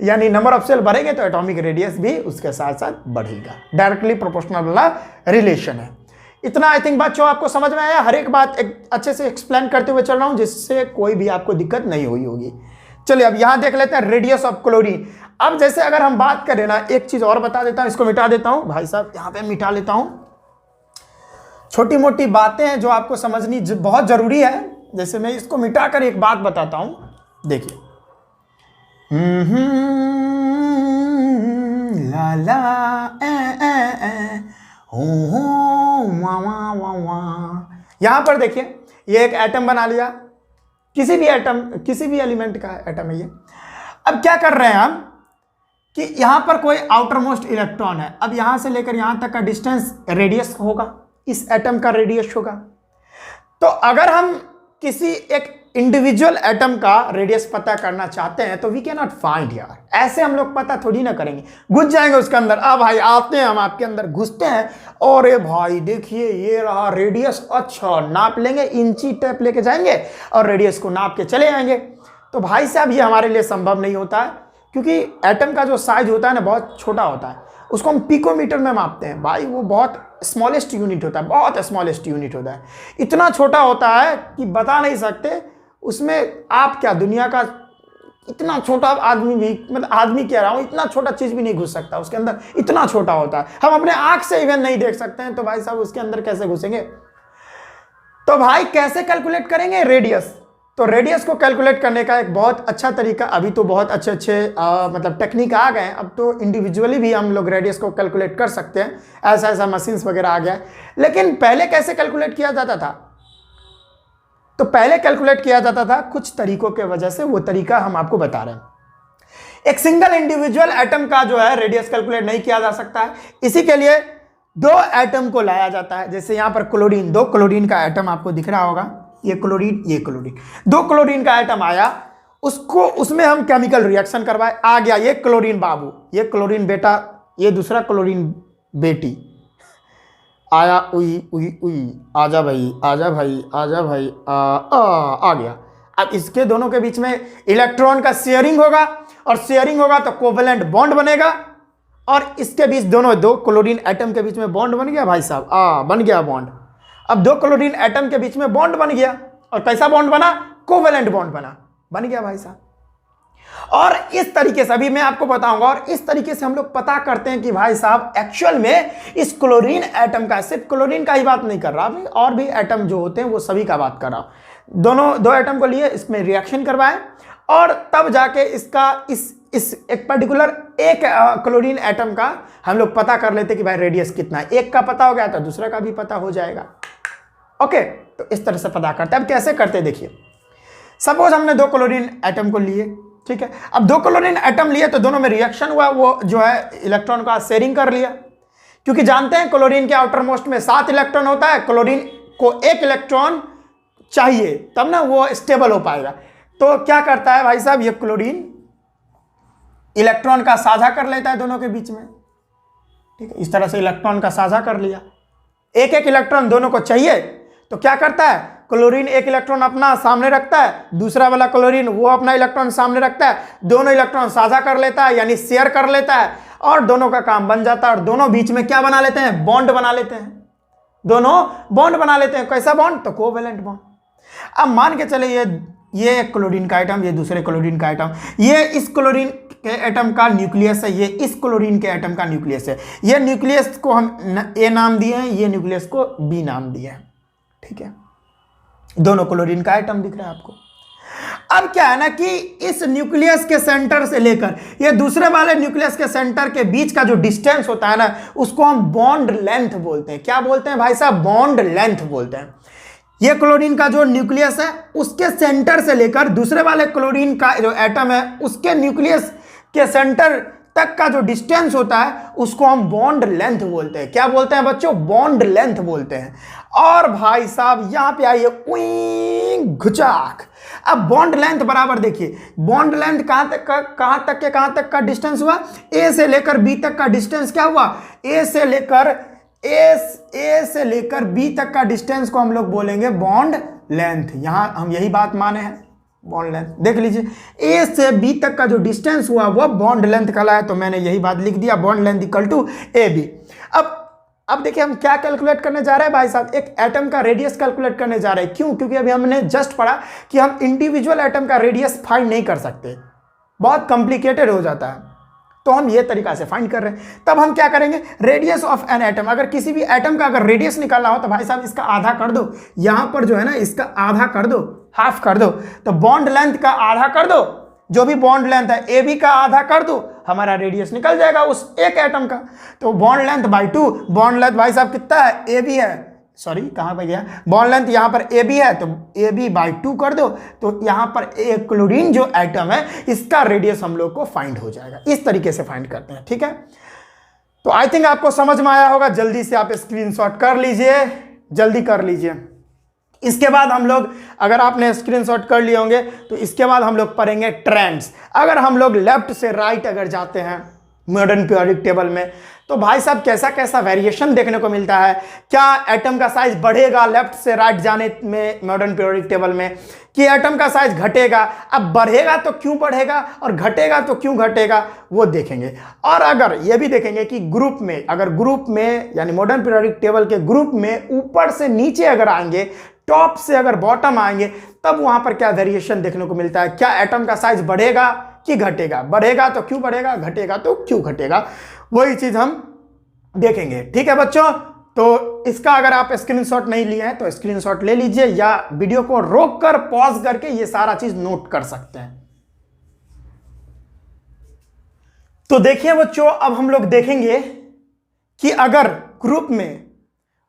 यानी नंबर ऑफ सेल बढ़ेंगे तो एटॉमिक रेडियस भी उसके साथ साथ बढ़ेगा। डायरेक्टली प्रोपोर्शनल वाला रिलेशन है। इतना आई थिंक बच्चों आपको समझ में आया। हर एक बात एक अच्छे से एक्सप्लेन करते हुए चल रहा हूं जिससे कोई भी आपको दिक्कत नहीं हुई होगी। चलिए अब यहां देख लेते हैं रेडियस ऑफ क्लोरीन। अब जैसे अगर हम बात करें ना, एक चीज और बता देता हूं, इसको मिटा देता हूं भाई साहब, यहां पे मिटा लेता हूं। छोटी मोटी बातें हैं जो आपको समझनी बहुत जरूरी है। जैसे मैं इसको मिटा कर एक बात बताता हूं, देखिए, ला ला यहां पर देखिए ये एक एटम बना लिया, किसी भी एटम, किसी भी एलिमेंट का एटम है ये। अब क्या कर रहे हैं हम कि यहां पर कोई आउटर मोस्ट इलेक्ट्रॉन है। अब यहां से लेकर यहां तक का डिस्टेंस रेडियस होगा, इस एटम का रेडियस होगा। तो अगर हम किसी एक इंडिविजुअल एटम का रेडियस पता करना चाहते हैं तो वी कैन नॉट फाइंड यार, ऐसे हम लोग पता थोड़ी ना करेंगे, घुस जाएंगे उसके अंदर। अब भाई आते हैं हम आपके अंदर, घुसते हैं, और ये भाई देखिए ये रहा रेडियस, अच्छा नाप लेंगे, इंची टेप लेके जाएंगे और रेडियस को नाप के चले आएंगे। तो भाई साहब ये हमारे लिए संभव नहीं होता है, क्योंकि एटम का जो साइज होता है ना बहुत छोटा होता है, उसको हम पिकोमीटर में मापते हैं भाई, वो बहुत स्मॉलेस्ट यूनिट होता है, बहुत स्मॉलेस्ट यूनिट होता है, इतना छोटा होता है कि बता नहीं सकते। उसमें आप क्या, दुनिया का इतना छोटा आदमी भी, मतलब आदमी कह रहा हूं, इतना छोटा चीज भी नहीं घुस सकता उसके अंदर, इतना छोटा होता है, हम अपने आंख से इवन नहीं देख सकते हैं। तो भाई साहब उसके अंदर कैसे घुसेंगे? तो भाई कैसे कैलकुलेट करेंगे रेडियस? तो रेडियस को कैलकुलेट करने का एक बहुत अच्छा तरीका, अभी तो बहुत अच्छे मतलब टेक्निक आ गए हैं, अब तो इंडिविजुअली भी हम लोग रेडियस को कैलकुलेट कर सकते हैं, ऐसा ऐसा मशीन्स वगैरह आ गया है। लेकिन पहले कैसे कैलकुलेट किया जाता था? तो पहले कैलकुलेट किया जाता था कुछ तरीकों के वजह से, वो तरीका हम आपको बता रहे हैं। एक सिंगल इंडिविजुअल एटम का जो है रेडियस कैलकुलेट नहीं किया जा सकता है, इसी के लिए 2 एटम को लाया जाता है। जैसे यहां पर क्लोरीन, 2 क्लोरीन का एटम आपको दिख रहा होगा, ये क्लोरीन, ये क्लोरीन, 2 क्लोरीन का एटम आया, उसको, उसमें हम केमिकल रिएक्शन करवाए, आ गया ये क्लोरीन बाबू, ये क्लोरीन बेटा, ये दूसरा क्लोरीन बेटी, आया, उई उई उई, आजा भाई आजा भाई आजा भाई, आ गया। अब इसके दोनों के बीच में इलेक्ट्रॉन का शेयरिंग होगा, और शेयरिंग होगा तो कोवेलेंट बॉन्ड बनेगा, और इसके बीच दोनों 2 क्लोरीन एटम के बीच में बॉन्ड बन गया भाई साहब, बन गया बॉन्ड। अब 2 क्लोरीन एटम के बीच में बॉन्ड बन गया, और कैसा बॉन्ड बना? कोवेलेंट बॉन्ड बन गया भाई साहब। और इस तरीके से अभी मैं आपको बताऊंगा, और इस तरीके से हम लोग पता करते हैं कि भाई साहब एक्चुअल में इस क्लोरीन एटम का, सिर्फ क्लोरीन का ही बात नहीं कर रहा, और भी एटम जो होते हैं वो सभी का बात कर रहा हूं। दोनों 2 एटम को लिए इसमें रिएक्शन करवाएं, और तब जाके इसका इस एक पर्टिकुलर एक क्लोरीन एटम का हम लोग पता कर लेते कि भाई रेडियस कितना है। एक का पता हो गया तो दूसरा का भी पता हो जाएगा। ओके, तो इस तरह से पता करते हैं। अब कैसे करते देखिए, सपोज हमने 2 क्लोरीन एटम को लिए, ठीक है। अब 2 क्लोरीन एटम लिए तो दोनों में रिएक्शन हुआ, वो जो है इलेक्ट्रॉन का शेयरिंग कर लिया, क्योंकि जानते हैं क्लोरीन के आउटर मोस्ट में 7 इलेक्ट्रॉन होता है, क्लोरीन को 1 इलेक्ट्रॉन चाहिए तब ना वो स्टेबल हो पाएगा। तो क्या करता है भाई साहब, ये क्लोरीन इलेक्ट्रॉन का साझा कर लेता है दोनों के बीच में, ठीक है। इस तरह से इलेक्ट्रॉन का साझा कर लिया, 1-1 इलेक्ट्रॉन दोनों को चाहिए, तो क्या करता है क्लोरीन एक इलेक्ट्रॉन अपना सामने रखता है, दूसरा वाला क्लोरीन वो अपना इलेक्ट्रॉन सामने रखता है, दोनों इलेक्ट्रॉन साझा कर लेता है यानी शेयर कर लेता है और दोनों का काम बन जाता है और दोनों बीच में क्या बना लेते हैं, बॉन्ड बना लेते हैं, दोनों बॉन्ड बना लेते हैं। कैसा बॉन्ड, तो कोवेलेंट बॉन्ड। अब मान के चले ये एक क्लोरीन का आइटम, ये दूसरे क्लोरीन का आइटम, ये इस क्लोरीन के एटम का न्यूक्लियस है, ये इस क्लोरीन के एटम का न्यूक्लियस है। ये न्यूक्लियस को हम ए नाम दिए हैं, ये न्यूक्लियस को बी नाम दिए हैं, ठीक है। दोनों क्लोरीन का आइटम दिख रहा है आपको। अब क्या है ना कि इस न्यूक्लियस के सेंटर से लेकर ये दूसरे वाले न्यूक्लियस के सेंटर के बीच का जो डिस्टेंस होता है ना, उसको हम बॉन्ड लेंथ बोलते हैं। क्या बोलते हैं भाई साहब, बॉन्ड लेंथ बोलते हैं। ये क्लोरीन का जो न्यूक्लियस है उसके सेंटर से लेकर दूसरे वाले क्लोरीन का जो एटम है उसके न्यूक्लियस के सेंटर तक का जो डिस्टेंस होता है उसको हम बॉन्ड लेंथ बोलते हैं। क्या बोलते हैं बच्चों, बॉन्ड लेंथ बोलते हैं। और भाई साहब यहां पे आइए, उइंग घुचाक। अब बॉन्ड लेंथ बराबर देखिए, बॉन्ड लेंथ कहां तक का डिस्टेंस हुआ, ए से लेकर बी तक का डिस्टेंस क्या हुआ, ए से लेकर बी तक का डिस्टेंस को हम लोग बोलेंगे बॉन्ड लेंथ। यहां हम यही बात माने हैं, बॉन्ड लेंथ। देख लीजिए, ए से बी तक का जो डिस्टेंस हुआ वो बॉन्ड लेंथ कहलाया, तो मैंने यही बात लिख दिया, bond length equal to A B. अब देखिए हम क्या कैलकुलेट करने जा रहे हैं भाई साहब, एक एटम का रेडियस कैलकुलेट करने जा रहे हैं। क्यों, क्योंकि अभी हमने जस्ट पढ़ा कि हम इंडिविजुअल एटम का रेडियस फाइंड नहीं कर सकते, बहुत कॉम्प्लिकेटेड हो जाता है, तो हम ये तरीका से फाइंड कर रहे हैं। तब हम क्या करेंगे, रेडियस ऑफ एन एटम, अगर किसी भी एटम का अगर रेडियस निकालना हो तो भाई साहब इसका आधा कर दो, यहां पर जो है ना इसका आधा कर दो, हाफ कर दो, तो बॉन्ड लेंथ का आधा कर दो, जो भी बॉन्ड लेंथ है ए बी का आधा कर दो, हमारा रेडियस निकल जाएगा उस एक एटम का। तो bond length by 2, bond length भाई साहब कितना है, ए बी है, सॉरी कहां पे गया, बॉन्ड लेंथ यहां पर ए बी है तो ए बी बाई 2 कर दो, तो यहां पर एक क्लोरीन जो एटम है इसका रेडियस हम लोग को फाइंड हो जाएगा। इस तरीके से फाइंड करते हैं, ठीक है। तो आई थिंक आपको समझ में आया होगा, जल्दी से आप स्क्रीनशॉट कर लीजिए, जल्दी कर लीजिए। इसके बाद हम लोग, अगर आपने स्क्रीनशॉट कर लिए होंगे तो इसके बाद हम लोग पढ़ेंगे ट्रेंड्स। अगर हम लोग लेफ्ट से राइट अगर जाते हैं मॉडर्न पीरियोडिक टेबल में, तो भाई साहब कैसा कैसा वेरिएशन देखने को मिलता है। क्या एटम का साइज बढ़ेगा लेफ्ट से राइट जाने में मॉडर्न पीरियोडिक टेबल में, कि एटम का साइज घटेगा। अब बढ़ेगा तो क्यों बढ़ेगा और घटेगा तो क्यों घटेगा, वो देखेंगे। और अगर ये भी देखेंगे कि ग्रुप में, अगर ग्रुप में यानी मॉडर्न पीरियोडिक टेबल के ग्रुप में ऊपर से नीचे अगर आएंगे, टॉप से अगर बॉटम आएंगे, तब वहां पर क्या वेरिएशन देखने को मिलता है। क्या एटम का साइज बढ़ेगा कि घटेगा, बढ़ेगा तो क्यों बढ़ेगा, घटेगा तो क्यों घटेगा, वही चीज हम देखेंगे, ठीक है बच्चों। तो इसका अगर आप स्क्रीनशॉट नहीं लिए हैं तो स्क्रीनशॉट ले लीजिए, या वीडियो को रोक कर पॉज करके ये सारा चीज नोट कर सकते हैं। तो देखिए बच्चों, अब हम लोग देखेंगे कि अगर ग्रुप में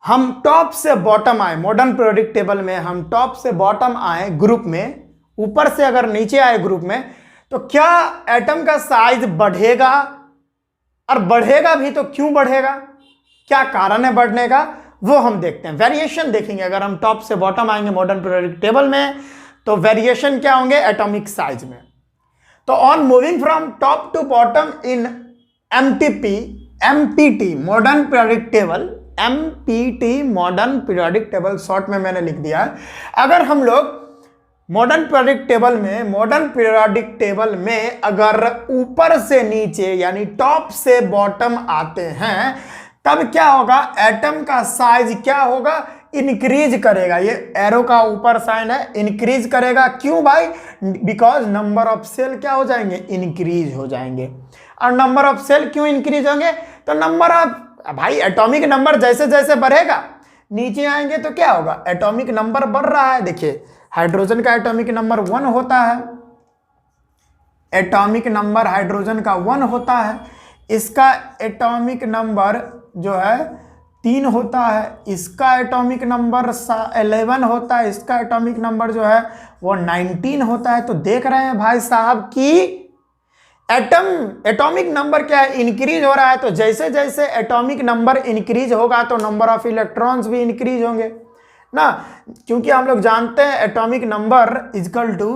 हम टॉप से बॉटम आए, मॉडर्न पीरियोडिक टेबल में हम टॉप से बॉटम आए ग्रुप में, ऊपर से अगर नीचे आए ग्रुप में, तो क्या एटम का साइज बढ़ेगा, और बढ़ेगा भी तो क्यों बढ़ेगा, क्या कारण है बढ़ने का, वो हम देखते हैं। वेरिएशन देखेंगे, अगर हम टॉप से बॉटम आएंगे मॉडर्न पीरियोडिक टेबल में तो वेरिएशन क्या होंगे एटॉमिक साइज में। तो on moving from top to bottom in MPT modern periodic table, MPT modern periodic table short में मैंने लिख दिया है। अगर हम लोग मॉडर्न पीरियोडिक टेबल में अगर ऊपर से नीचे यानी टॉप से बॉटम आते हैं, तब क्या होगा, एटम का साइज क्या होगा, इंक्रीज करेगा। ये एरो का ऊपर साइन है, इंक्रीज करेगा। क्यों भाई, बिकॉज नंबर ऑफ सेल क्या हो जाएंगे, इंक्रीज हो जाएंगे। और नंबर ऑफ सेल क्यों इंक्रीज होंगे, तो नंबर ऑफ, भाई एटॉमिक नंबर जैसे जैसे बढ़ेगा, नीचे आएंगे तो क्या होगा, एटॉमिक नंबर बढ़ रहा है। देखिए हाइड्रोजन का एटॉमिक नंबर 1 होता है, एटॉमिक नंबर हाइड्रोजन का 1 होता है, इसका एटॉमिक नंबर जो है 3 होता है, इसका एटॉमिक नंबर 11 होता है, इसका एटॉमिक नंबर जो है वो 19 होता है। तो देख रहे हैं भाई साहब कि एटॉमिक नंबर क्या है, इंक्रीज हो रहा है। तो जैसे जैसे एटॉमिक नंबर इंक्रीज होगा तो नंबर ऑफ इलेक्ट्रॉन्स भी इंक्रीज होंगे ना, क्योंकि हम लोग जानते हैं atomic number equal to,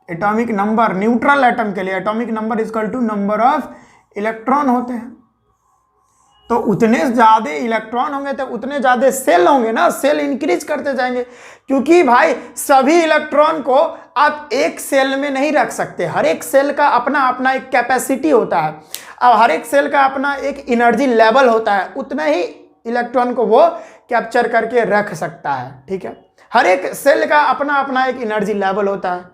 atomic number neutral atom के लिए atomic number equal to number of electron होते हैं। तो उतने ज़्यादा इलेक्ट्रॉन होंगे तो उतने ज़्यादा सेल होंगे ना, सेल इंक्रीज करते जाएंगे। क्योंकि भाई सभी इलेक्ट्रॉन को आप एक सेल में नहीं रख सकते, हर एक सेल का अपना अपना एक कैपेसिटी होता है, अब हर एक सेल का अपना एक एनर्जी लेवल होता है, उतना ही इलेक्ट्रॉन को वो कैप्चर करके रख सकता है। ठीक है, हर एक सेल का अपना अपना एक एनर्जी लेवल होता है।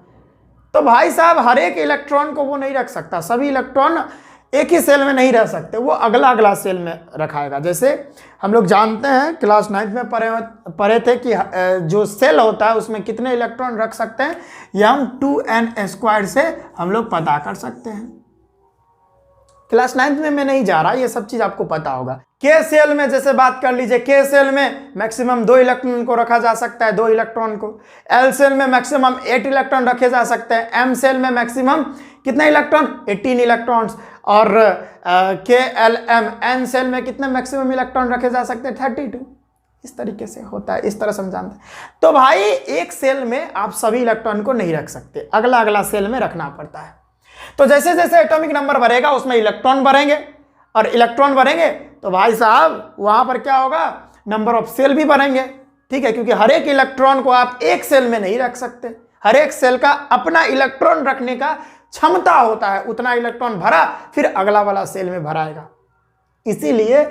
तो भाई साहब हर एक इलेक्ट्रॉन को वो नहीं रख सकता, सभी इलेक्ट्रॉन एक ही सेल में नहीं रह सकते, वो अगला अगला सेल में रखाएगा। जैसे हम लोग जानते हैं क्लास 9 में पढ़े थे कि जो सेल होता है उसमें कितने इलेक्ट्रॉन रख सकते हैं, यह हम 2n² से हम लोग पता कर सकते हैं। क्लास 9 में मैं नहीं जा रहा, ये सब चीज आपको पता होगा। के सेल में जैसे बात कर लीजिए, के सेल में मैक्सिमम 2 इलेक्ट्रॉन को रखा जा सकता है, 2 इलेक्ट्रॉन को। एल सेल में मैक्सिमम 8 इलेक्ट्रॉन रखे जा सकते हैं। एम सेल में मैक्सिमम कितने इलेक्ट्रॉन, 18 इलेक्ट्रॉन्स। और के एल एम एन सेल में कितने मैक्सिमम इलेक्ट्रॉन रखे जा सकते हैं, 32। इस तरीके से होता है, इस तरह समझाते हैं। तो भाई एक सेल में आप सभी इलेक्ट्रॉन को नहीं रख सकते, अगला अगला सेल में रखना पड़ता है। तो जैसे जैसे एटॉमिक नंबर बढ़ेगा उसमें इलेक्ट्रॉन बढ़ेंगे, और इलेक्ट्रॉन बढ़ेंगे तो भाई साहब वहां पर क्या होगा, नंबर ऑफ सेल भी बढ़ेंगे। ठीक है, क्योंकि हर एक इलेक्ट्रॉन को आप एक सेल में नहीं रख सकते, हर एक सेल का अपना इलेक्ट्रॉन रखने का क्षमता होता है, उतना इलेक्ट्रॉन भरा फिर अगला वाला सेल में भराएगा। इसीलिए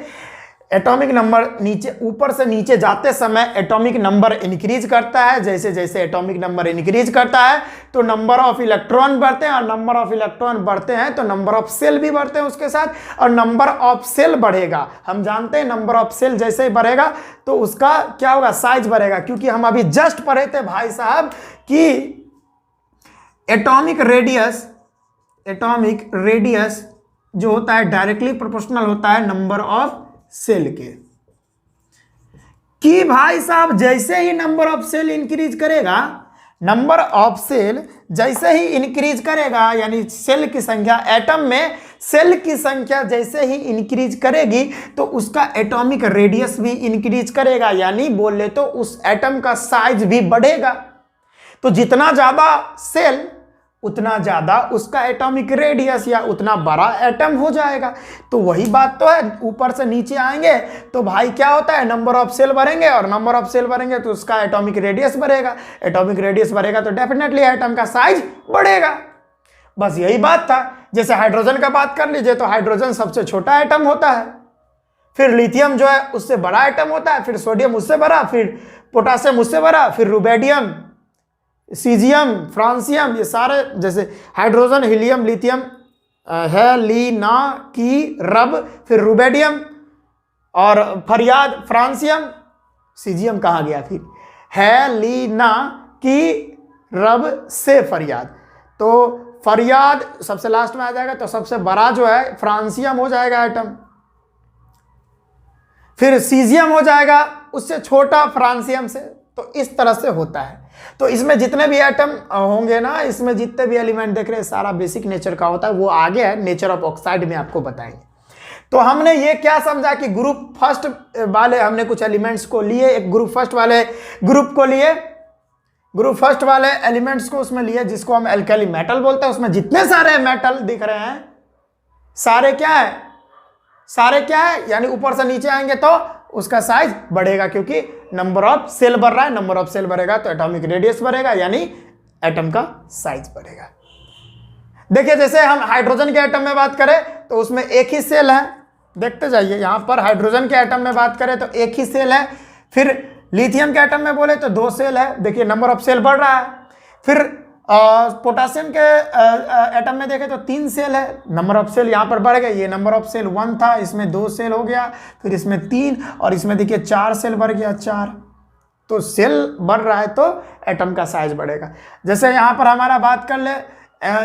एटॉमिक नंबर नीचे ऊपर से नीचे जाते समय एटॉमिक नंबर इंक्रीज करता है। जैसे जैसे एटॉमिक नंबर इंक्रीज करता है तो नंबर ऑफ इलेक्ट्रॉन बढ़ते हैं, और नंबर ऑफ इलेक्ट्रॉन बढ़ते हैं तो नंबर ऑफ सेल भी बढ़ते हैं उसके साथ, और नंबर ऑफ सेल बढ़ेगा। हम जानते हैं नंबर ऑफ सेल जैसे ही बढ़ेगा तो उसका क्या होगा, साइज बढ़ेगा। क्योंकि हम अभी जस्ट पढ़े थे भाई साहब कि एटॉमिक रेडियस जो होता है डायरेक्टली प्रोपोर्शनल होता है नंबर ऑफ सेल के। कि भाई साहब जैसे ही नंबर ऑफ सेल इंक्रीज करेगा, नंबर ऑफ सेल जैसे ही इंक्रीज करेगा, यानी सेल की संख्या, एटम में सेल की संख्या जैसे ही इंक्रीज करेगी तो उसका एटॉमिक रेडियस भी इंक्रीज करेगा, यानी बोले तो उस एटम का साइज भी बढ़ेगा। तो जितना ज्यादा सेल उतना ज्यादा उसका एटॉमिक रेडियस, या उतना बड़ा एटम हो जाएगा। तो वही बात तो है, ऊपर से नीचे आएंगे तो भाई क्या होता है, नंबर ऑफ सेल बढ़ेंगे, और नंबर ऑफ सेल बढ़ेंगे तो उसका एटॉमिक रेडियस बढ़ेगा, एटॉमिक रेडियस बढ़ेगा तो डेफिनेटली एटम का साइज बढ़ेगा। बस यही बात था। जैसे हाइड्रोजन का बात कर लीजिए तो हाइड्रोजन सबसे छोटा एटम होता है, फिर लिथियम जो है उससे बड़ा एटम होता है, फिर सोडियम उससे बड़ा, फिर पोटासियम उससे बड़ा, फिर रुबेडियम, सीजियम, फ्रांसियम, ये सारे जैसे हाइड्रोजन, हीलियम, लिथियम, है ली ना की रब, फिर रुबेडियम और फरियाद, फ्रांसियम, सीजियम कहाँ गया, फिर है ली ना की रब से फरियाद। तो फरियाद सबसे लास्ट में आ जाएगा, तो सबसे बड़ा जो है फ्रांसियम हो जाएगा एटम, फिर सीजियम हो जाएगा उससे छोटा फ्रांसियम से। तो इस तरह से होता है। तो इसमें जितने भी एटम होंगे ना, इसमें जितने भी एलिमेंट देख रहे हैं सारा बेसिक नेचर का होता है, वो आगे है नेचर ऑफ ऑक्साइड में आपको बताएंगे। तो हमने ये क्या समझा कि ग्रुप फर्स्ट वाले हमने कुछ एलिमेंट्स को लिए, एक ग्रुप फर्स्ट वाले ग्रुप को लिए, ग्रुप फर्स्ट वाले एलिमेंट्स को उसमें लिए जिसको हम एल्कली मेटल बोलते हैं। उसमें जितने सारे मेटल दिख रहे हैं सारे क्या है, सारे क्या है, यानी ऊपर से नीचे आएंगे तो उसका साइज बढ़ेगा, क्योंकि नंबर ऑफ सेल बढ़ रहा है, नंबर ऑफ सेल बढ़ेगा तो एटॉमिक रेडियस बढ़ेगा, यानी एटम का साइज बढ़ेगा। देखिए जैसे हम हाइड्रोजन के एटम में बात करें तो उसमें एक ही सेल है, देखते जाइए। यहां पर हाइड्रोजन के एटम में बात करें तो एक ही सेल है, फिर लिथियम के एटम में बोले तो 2 सेल है, देखिए नंबर ऑफ सेल बढ़ रहा है। फिर पोटासियम के एटम में देखें तो 3 सेल है, नंबर ऑफ सेल यहाँ पर बढ़ गए। ये नंबर ऑफ सेल 1 था, इसमें 2 सेल हो गया, फिर इसमें 3, और इसमें देखिए 4 सेल बढ़ गया, 4। तो सेल बढ़ रहा है तो एटम का साइज बढ़ेगा। जैसे यहाँ पर हमारा बात कर ले,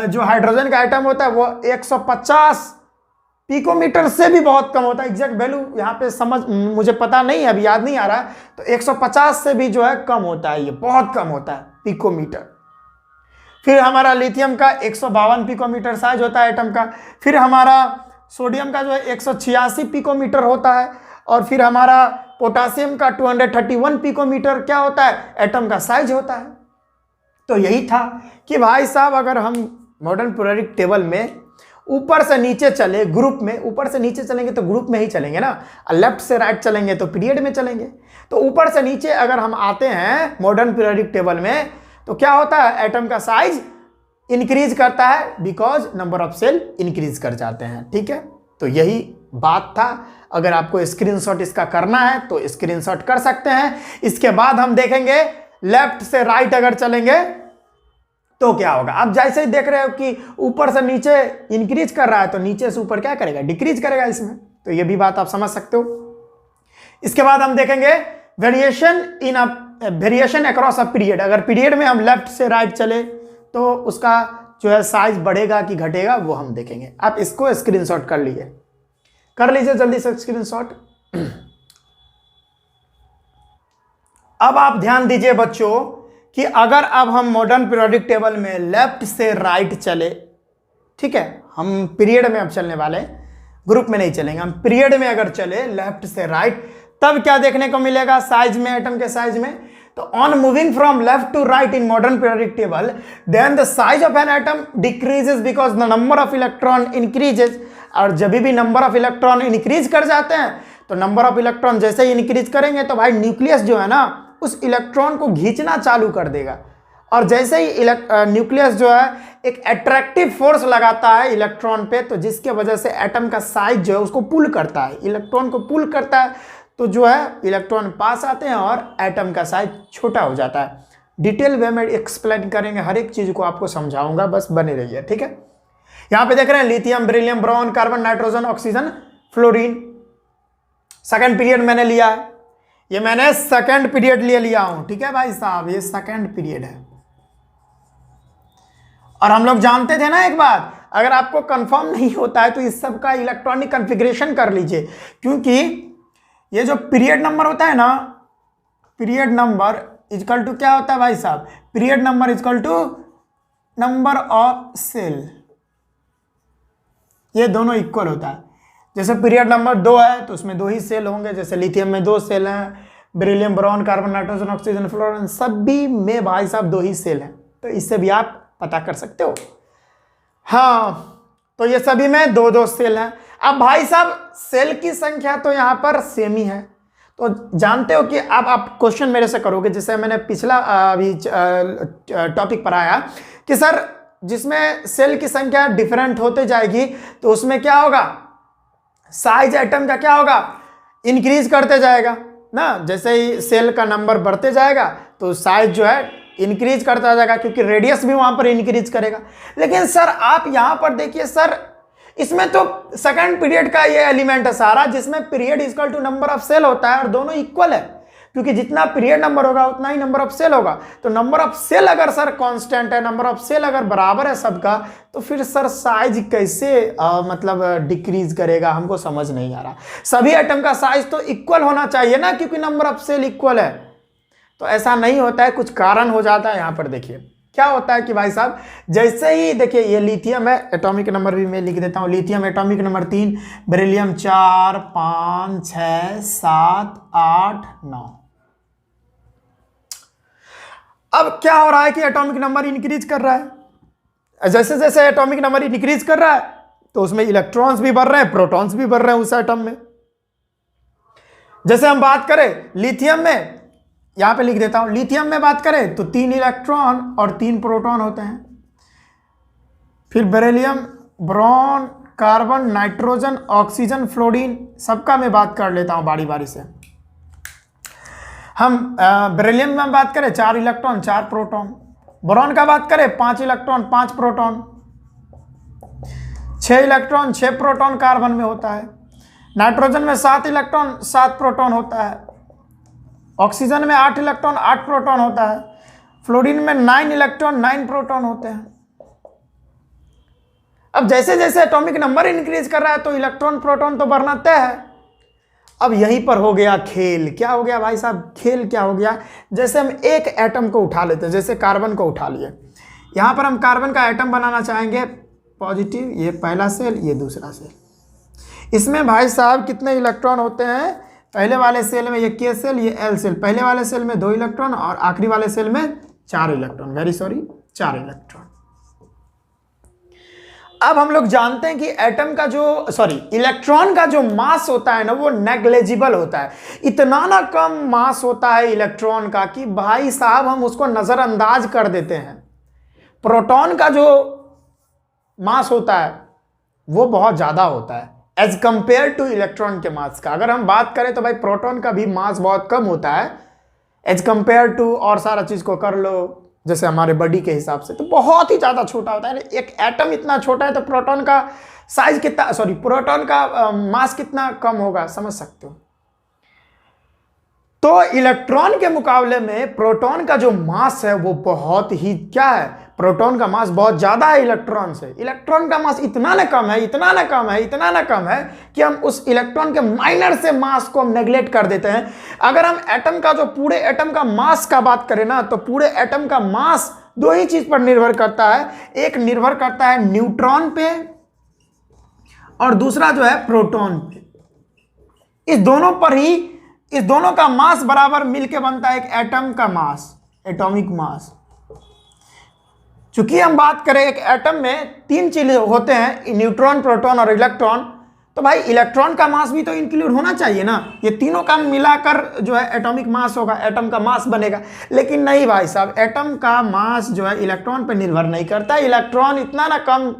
जो हाइड्रोजन का एटम होता है वो 150 पिकोमीटर से भी बहुत कम होता है। एग्जैक्ट वैल्यू यहाँ पे समझ मुझे पता नहीं है, अभी याद नहीं आ रहा, तो 150 से भी जो है कम होता है, ये बहुत कम होता है पिकोमीटर। फिर हमारा लिथियम का 152 पिकोमीटर साइज होता है एटम का। फिर हमारा सोडियम का जो है 186 पिकोमीटर होता है, और फिर हमारा पोटासियम का 231 पिकोमीटर क्या होता है, एटम का साइज होता है। तो यही था कि भाई साहब अगर हम मॉडर्न पीरियोडिक टेबल में ऊपर से नीचे चले ग्रुप में, ऊपर से नीचे चलेंगे तो ग्रुप में ही चलेंगे ना, लेफ्ट से राइट चलेंगे तो पीरियड में चलेंगे। तो ऊपर से नीचे अगर हम आते हैं मॉडर्न पीरियोडिक टेबल में तो क्या होता है, एटम का साइज इंक्रीज करता है because number of shell increase कर जाते हैं। ठीक है, तो यही बात था। अगर आपको स्क्रीनशॉट इसका करना है तो स्क्रीनशॉट कर सकते हैं। इसके बाद हम देखेंगे लेफ्ट से राइट अगर चलेंगे तो क्या होगा। आप जैसे ही देख रहे हो कि ऊपर से नीचे इंक्रीज कर रहा है तो नीचे से ऊपर क्या करेगा, डिक्रीज करेगा इसमें। तो ये भी बात आप समझ सकते हो। इसके बाद हम देखेंगे वेरिएशन अक्रॉस अ पीरियड। अगर पीरियड में हम लेफ्ट से राइट चले तो उसका जो है साइज बढ़ेगा कि घटेगा वो हम देखेंगे। आप इसको स्क्रीनशॉट कर लीजिए जल्दी से स्क्रीनशॉट। अब आप ध्यान दीजिए बच्चों कि अगर अब हम मॉडर्न पीरियोडिक टेबल में लेफ्ट से राइट चले, ठीक है, हम पीरियड में अब चलने वाले, ग्रुप में नहीं चलेंगे, हम पीरियड में अगर चले लेफ्ट से राइट, तब क्या देखने को मिलेगा साइज में, एटम के साइज में। तो on moving from left to right in modern periodic table then the size of an atom decreases because the number of electron increases. और जब भी नंबर ऑफ इलेक्ट्रॉन इंक्रीज कर जाते हैं तो नंबर ऑफ इलेक्ट्रॉन जैसे ही इंक्रीज करेंगे तो भाई न्यूक्लियस जो है ना उस इलेक्ट्रॉन को खींचना चालू कर देगा। और जैसे ही न्यूक्लियस जो है एक अट्रैक्टिव फोर्स लगाता है इलेक्ट्रॉन पे, तो जिसके वजह से एटम का साइज जो है उसको पुल करता है, इलेक्ट्रॉन को पुल करता है, तो जो है इलेक्ट्रॉन पास आते हैं और एटम का साइज छोटा हो जाता है। डिटेल वे में एक्सप्लेन करेंगे, हर एक चीज को आपको समझाऊंगा, बस बने रहिए। ठीक है, यहां पे देख रहे हैं lithium, beryllium, boron, carbon, nitrogen, oxygen, fluorine. Second period मैंने लिया है, ये मैंने सेकंड पीरियड लिया हूं। ठीक है भाई साहब, ये सेकंड पीरियड है। और हम लोग जानते थे ना एक बात, अगर आपको कंफर्म नहीं होता है तो इस सब का इलेक्ट्रॉनिक कॉन्फ़िगरेशन कर लीजिए, क्योंकि ये जो पीरियड नंबर होता है ना, पीरियड नंबर इक्वल टू क्या होता है भाई साहब, period number equal to number of shell, ये दोनों इक्वल होता है। जैसे पीरियड नंबर 2 है तो उसमें 2 ही सेल होंगे, जैसे लिथियम में 2 सेल हैं, beryllium, boron, carbon, nitrogen, oxygen, fluorine, सभी में भाई साहब 2 ही सेल हैं। तो इससे भी आप पता कर सकते हो। हाँ, तो ये सभी में 2-2 सेल हैं। अब भाई साहब सेल की संख्या तो यहाँ पर सेम ही है, तो जानते हो कि अब आप क्वेश्चन मेरे से करोगे, जैसे मैंने पिछला अभी टॉपिक पढ़ाया कि सर जिसमें सेल की संख्या डिफरेंट होते जाएगी तो उसमें क्या होगा, साइज एटम का क्या होगा, इंक्रीज करते जाएगा ना। जैसे ही सेल का नंबर बढ़ते जाएगा तो साइज जो है इंक्रीज करता जाएगा, क्योंकि रेडियस भी वहां पर इंक्रीज करेगा। लेकिन सर आप यहां पर देखिए सर, इसमें तो सेकंड पीरियड का ये एलिमेंट है सारा, जिसमें period equal to number of shell होता है और दोनों इक्वल है, क्योंकि जितना पीरियड नंबर होगा उतना ही नंबर ऑफ सेल होगा। तो नंबर ऑफ सेल अगर सर कांस्टेंट है, नंबर ऑफ सेल अगर बराबर है सबका, तो फिर सर साइज कैसे मतलब डिक्रीज करेगा, हमको समझ नहीं आ रहा। सभी एटम का साइज तो इक्वल होना चाहिए ना, क्योंकि नंबर ऑफ सेल इक्वल है। तो ऐसा नहीं होता है, कुछ कारण हो जाता है। यहाँ पर देखिए क्या होता है कि भाई साहब जैसे ही देखिए ये लिथियम है, एटॉमिक नंबर भी मैं लिख देता हूँ, लिथियम एटॉमिक नंबर 3, बेरिलियम 4, 5, 6, 7, 8, 9। अब क्या हो रहा है कि एटॉमिक नंबर इंक्रीज कर रहा है। जैसे जैसे एटॉमिक नंबर इंक्रीज कर रहा है तो उसमें इलेक्ट्रॉन्स भी बढ़ रहे हैं, प्रोटॉन्स भी बढ़ रहे हैं उस एटम में। जैसे हम बात करें लिथियम में, यहां पे लिख देता हूं, लिथियम में बात करें तो 3 इलेक्ट्रॉन और 3 प्रोटॉन होते हैं। फिर beryllium, boron, carbon, nitrogen, oxygen, fluorine, सबका मैं बात कर लेता हूं बारी बारी से। हम बेरिलियम में बात करें 4 इलेक्ट्रॉन 4 प्रोटॉन, बोरॉन का बात करें 5 electron 5 proton, 6 electron 6 proton carbon में होता है, नाइट्रोजन में 7 इलेक्ट्रॉन 7 प्रोटॉन होता है, ऑक्सीजन में 8 इलेक्ट्रॉन 8 प्रोटॉन होता है, फ्लोरीन में 9 इलेक्ट्रॉन 9 प्रोटॉन होते हैं। अब जैसे जैसे एटॉमिक नंबर इंक्रीज कर रहा है तो इलेक्ट्रॉन प्रोटॉन तो बढ़ना तय है। अब यहीं पर हो गया खेल। क्या हो गया भाई साहब, खेल क्या हो गया, जैसे हम एक एटम को उठा लेते हैं, जैसे कार्बन को उठा लिए, यहां पर हम कार्बन का एटम बनाना चाहेंगे पॉजिटिव, ये पहला सेल ये दूसरा सेल। इसमें भाई साहब कितने इलेक्ट्रॉन होते हैं, पहले वाले सेल में ये के सेल ये एल सेल, पहले वाले सेल में 2 इलेक्ट्रॉन और आखिरी वाले सेल में 4 इलेक्ट्रॉन, 4 इलेक्ट्रॉन। अब हम लोग जानते हैं कि एटम का जो इलेक्ट्रॉन का जो मास होता है ना, वो नेग्लेजिबल होता है। इतना ना कम मास होता है इलेक्ट्रॉन का कि भाई साहब हम उसको नजरअंदाज कर देते हैं। प्रोटॉन का जो मास होता है वो बहुत ज्यादा होता है एज कंपेयर टू इलेक्ट्रॉन के मास का। अगर हम बात करें तो भाई प्रोटॉन का भी मास बहुत कम होता है एज कंपेयर टू, और सारा चीज को कर लो जैसे हमारे बॉडी के हिसाब से, तो बहुत ही ज्यादा छोटा होता है। एक एटम इतना छोटा है तो प्रोटॉन का साइज कितना, प्रोटॉन का मास कितना कम होगा, समझ सकते हो। तो इलेक्ट्रॉन के मुकाबले में प्रोटॉन का जो मास है वो बहुत ही क्या है, प्रोटॉन का मास बहुत ज्यादा है इलेक्ट्रॉन से। इलेक्ट्रॉन का मास इतना ना कम है, इतना ना कम है, इतना ना कम है कि हम उस इलेक्ट्रॉन के माइनर से मास को हम नेग्लेक्ट कर देते हैं। अगर हम एटम का जो पूरे एटम का मास का बात करें ना, तो पूरे एटम का मास दो ही चीज पर निर्भर करता है। एक निर्भर करता है न्यूट्रॉन पे और दूसरा जो है प्रोटॉन पे। इस दोनों पर ही, इस दोनों का मास बराबर मिलके बनता है एक एटम का मास, एटॉमिक मास। चूंकि हम बात करें एक एटम में तीन चीज होते हैं, न्यूट्रॉन, प्रोटॉन और इलेक्ट्रॉन, तो भाई इलेक्ट्रॉन का मास भी तो इंक्लूड होना चाहिए ना। ये तीनों का मिलाकर जो है एटॉमिक मास होगा, एटम का मास बनेगा। लेकिन नहीं भाई साहब, एटम का मास जो है इलेक्ट्रॉन पर निर्भर नहीं करता। इलेक्ट्रॉन इतना ना कम,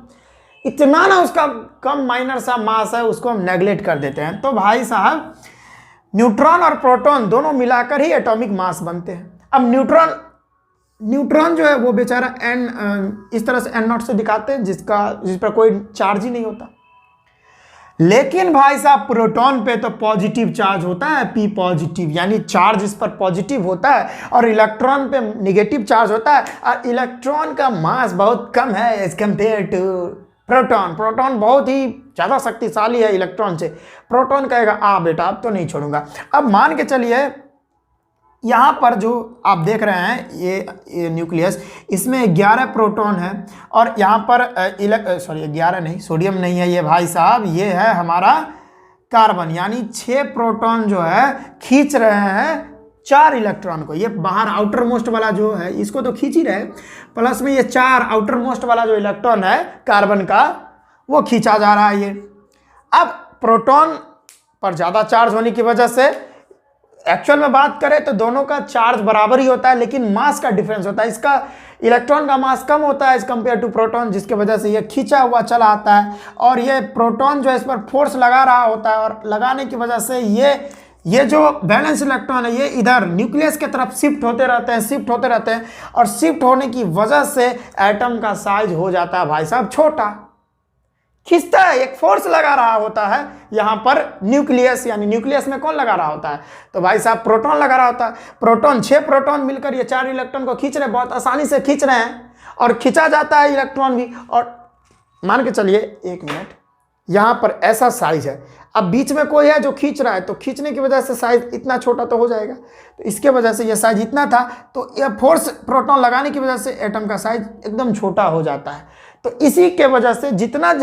इतना ना उसका कम माइनर सा मास है, उसको हम नेग्लेक्ट कर देते हैं। तो भाई साहब न्यूट्रॉन और प्रोटॉन दोनों मिलाकर ही एटॉमिक मास बनते हैं। अब न्यूट्रॉन जो है वो बेचारा इस तरह से n0 से दिखाते हैं, जिस पर कोई चार्ज ही नहीं होता। लेकिन भाई साहब प्रोटॉन पे तो पॉजिटिव चार्ज होता है, P पॉजिटिव, यानी चार्ज इस पर पॉजिटिव होता है, और इलेक्ट्रॉन पे नेगेटिव चार्ज होता है। और इलेक्ट्रॉन का मास बहुत कम है as compare to proton. Proton बहुत ही ज़्यादा शक्तिशाली है इलेक्ट्रॉन से। प्रोटॉन कहेगा बेटा अब तो नहीं छोड़ूंगा। अब मान के चलिए यहाँ पर जो आप देख रहे हैं ये न्यूक्लियस, इसमें 11 प्रोटॉन है, और यहाँ पर 11 नहीं, सोडियम नहीं है ये भाई साहब, ये है हमारा कार्बन। यानी 6 प्रोटॉन जो है खींच रहे हैं 4 इलेक्ट्रॉन को। ये बाहर आउटर मोस्ट वाला जो है इसको तो खींच ही रहे, प्लस में ये 4 आउटर मोस्ट वाला जो इलेक्ट्रॉन है कार्बन का, वो खींचा जा रहा है ये। अब प्रोटॉन पर ज़्यादा चार्ज होने की वजह से, एक्चुअल में बात करें तो दोनों का चार्ज बराबर ही होता है, लेकिन मास का डिफरेंस होता है। इसका इलेक्ट्रॉन का मास कम होता है एज कंपेयर टू प्रोटॉन, जिसके वजह से ये खींचा हुआ चला आता है, और ये प्रोटॉन जो है इस पर फोर्स लगा रहा होता है, और लगाने की वजह से ये जो बैलेंस इलेक्ट्रॉन है ये इधर न्यूक्लियस की तरफ शिफ्ट होते रहते हैं, और शिफ्ट होने की वजह से एटम का साइज हो जाता है भाई साहब छोटा, खींचता है, एक फोर्स लगा रहा होता है यहाँ पर न्यूक्लियस। यानी न्यूक्लियस में कौन लगा रहा होता है, तो भाई साहब प्रोटॉन लगा रहा होता है। प्रोटॉन 6 प्रोटॉन मिलकर ये 4 इलेक्ट्रॉन को खींच रहे हैं, बहुत आसानी से खींच रहे हैं, और खींचा जाता है इलेक्ट्रॉन भी। और मान के चलिए 1 मिनट, यहाँ पर ऐसा साइज है, अब बीच में कोई है जो खींच रहा है, तो खींचने की वजह से साइज इतना छोटा तो हो जाएगा। तो इसके वजह से ये साइज इतना था, तो यह फोर्स प्रोटॉन लगाने की वजह से एटम का साइज एकदम छोटा हो जाता है। तो इसी के वजह से जितना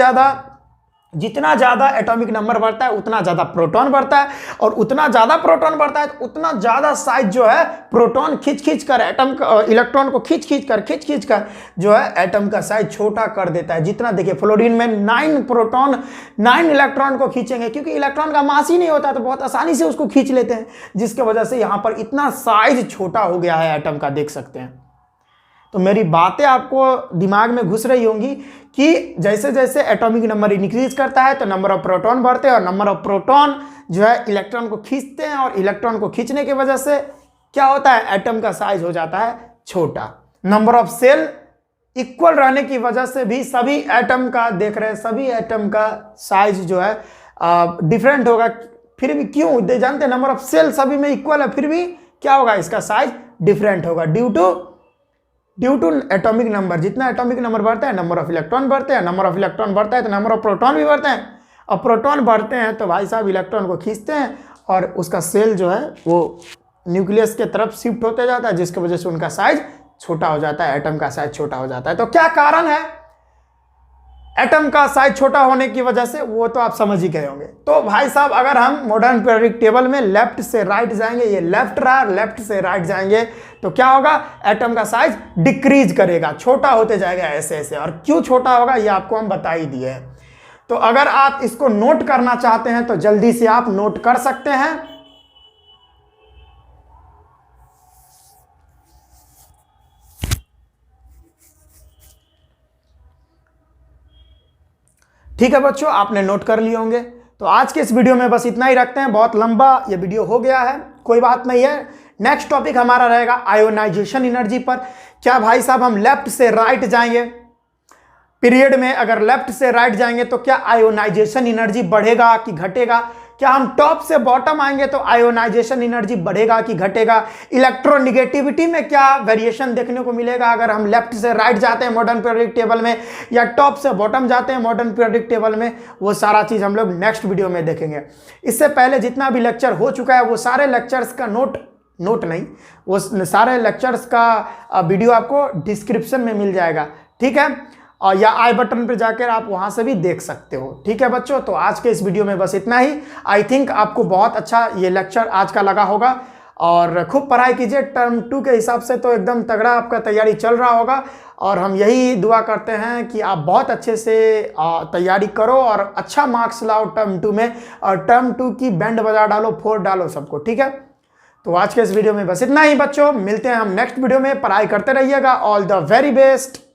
ज़्यादा एटॉमिक नंबर बढ़ता है उतना ज़्यादा प्रोटॉन बढ़ता है, और उतना ज़्यादा प्रोटॉन बढ़ता है तो उतना ज़्यादा साइज जो है प्रोटॉन खींच कर एटम का, इलेक्ट्रॉन को खींच कर जो है एटम का साइज छोटा कर देता है। जितना देखिए फ्लोरीन में 9 इलेक्ट्रॉन को खींचेंगे, क्योंकि इलेक्ट्रॉन का मास ही नहीं होता तो बहुत आसानी से उसको खींच लेते हैं, जिसके वजह से यहाँ पर इतना साइज छोटा हो गया है एटम का, देख सकते हैं। तो मेरी बातें आपको दिमाग में घुस रही होंगी कि जैसे जैसे एटॉमिक नंबर इंक्रीज करता है तो नंबर ऑफ प्रोटॉन बढ़ते हैं, और नंबर ऑफ प्रोटॉन जो है इलेक्ट्रॉन को खींचते हैं, और इलेक्ट्रॉन को खींचने की वजह से क्या होता है, एटम का साइज हो जाता है छोटा। नंबर ऑफ सेल इक्वल रहने की वजह से भी सभी एटम का देख रहे हैं, सभी एटम का साइज जो है डिफरेंट होगा। फिर भी क्यों, जानते हैं नंबर ऑफ सेल सभी में इक्वल है, फिर भी क्या होगा, इसका साइज डिफरेंट होगा ड्यू टू एटॉमिक नंबर। जितना एटॉमिक नंबर बढ़ता है नंबर ऑफ इलेक्ट्रॉन बढ़ते हैं, नंबर ऑफ इलेक्ट्रॉन बढ़ता है तो नंबर ऑफ प्रोटॉन भी बढ़ते हैं, और प्रोटॉन बढ़ते हैं तो भाई साहब इलेक्ट्रॉन को खींचते हैं, और उसका सेल जो है वो न्यूक्लियस के तरफ शिफ्ट होते जाता है, जिसकी वजह से उनका साइज छोटा हो जाता है, एटम का साइज छोटा हो जाता है। तो क्या कारण है, एटम का साइज छोटा होने की वजह से, वो तो आप समझ ही गए होंगे। तो भाई साहब अगर हम मॉडर्न पीरियोडिक टेबल में लेफ्ट से राइट जाएंगे, ये लेफ्ट रहा, लेफ्ट से राइट जाएंगे तो क्या होगा, एटम का साइज डिक्रीज करेगा, छोटा होते जाएगा ऐसे ऐसे। और क्यों छोटा होगा ये आपको हम बता ही दिए हैं। तो अगर आप इसको नोट करना चाहते हैं तो जल्दी से आप नोट कर सकते हैं। ठीक है बच्चों, आपने नोट कर लिए होंगे। तो आज के इस वीडियो में बस इतना ही रखते हैं, बहुत लंबा ये वीडियो हो गया है, कोई बात नहीं है। नेक्स्ट टॉपिक हमारा रहेगा आयोनाइजेशन एनर्जी पर। क्या भाई साहब हम लेफ्ट से राइट जाएंगे पीरियड में, अगर लेफ्ट से राइट जाएंगे तो क्या आयोनाइजेशन एनर्जी बढ़ेगा कि घटेगा? क्या हम टॉप से बॉटम आएंगे तो आयोनाइजेशन एनर्जी बढ़ेगा कि घटेगा? इलेक्ट्रोनिगेटिविटी में क्या वेरिएशन देखने को मिलेगा अगर हम लेफ्ट से राइट जाते हैं मॉडर्न पीरियोडिक टेबल में, या टॉप से बॉटम जाते हैं मॉडर्न पीरियोडिक टेबल में? वो सारा चीज हम लोग नेक्स्ट वीडियो में देखेंगे। इससे पहले जितना भी लेक्चर हो चुका है वो सारे लेक्चर्स का नोट नहीं, वो सारे लेक्चर्स का वीडियो आपको डिस्क्रिप्शन में मिल जाएगा, ठीक है? और या आई बटन पर जाकर आप वहां से भी देख सकते हो, ठीक है बच्चों? तो आज के इस वीडियो में बस इतना ही। आई थिंक आपको बहुत अच्छा ये लेक्चर आज का लगा होगा, और खूब पढ़ाई कीजिए। टर्म 2 के हिसाब से तो एकदम तगड़ा आपका तैयारी चल रहा होगा, और हम यही दुआ करते हैं कि आप बहुत अच्छे से तैयारी करो और अच्छा मार्क्स लाओ टर्म 2 में, और टर्म 2 की बैंड बजा डालो, फोड़ डालो सबको, ठीक है? तो आज के इस वीडियो में बस इतना ही बच्चों, मिलते हैं हम नेक्स्ट वीडियो में। पढ़ाई करते रहिएगा। All the very best.